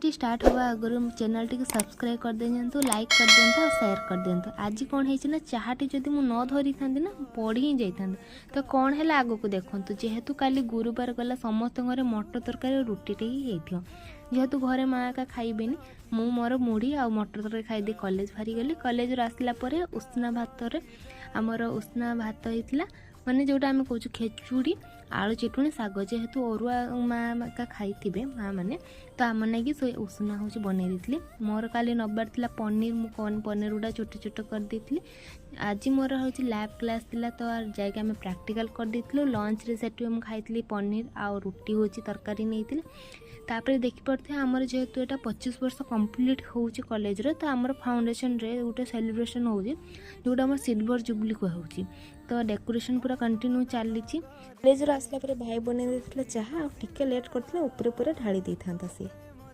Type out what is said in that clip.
କିଛି ଷ୍ଟାର୍ଟ ହେବା ଆଗରୁ चैनल टी सब्सक्राइब कर दिंतु, लाइक कर दिंतु और शेयर कर दिंतु। आज कौन है ना चाहटी जदि मु न धरी था ना पड़ी ही जाता तो कौन है आग को देखु जेहेतु काली गुरुवार गला समस्त घरे मटर तरकारी रुटीटे ही होती जेहेतु घरे माँ का खाइबेनी मु मोर मुढ़ी आ मटर तरकारी खाईदी कॉलेज बाहरी गली। कॉलेज आसला उष्णा भात आमर उष्णा भात होता माने जोटा आम कौच खेचुड़ी आलू चटुणी शाग जेहेतु अरुआ माँ का खाई माँ मैंने तो आम लगी उष्णा हूँ बनई दी। मोर काली नबार थी पनीर पनीर गुड़ा छोट छोट कर दी। आज मोर हूँ लैब क्लास थिला तो जाके आम प्रैक्टिकल कर देलु। लंच रे सेठी मुझे खाई पनीर आ रुटी हूँ तरकारी नहीं तापर देखिपे आमर जेहेतु यहाँ 25 वर्ष कंप्लीट हो कॉलेज रे तो आमर फाउंडेशन रे गोटे सेलिब्रेशन हो जोटा आम सिल्वर जुबली कहूँ तो डेकोरेशन पूरा कंटिन्यू चली। कॉलेज आसला भाई बन चाहा टिके लेट करते ऊपर ढाड़ी सी।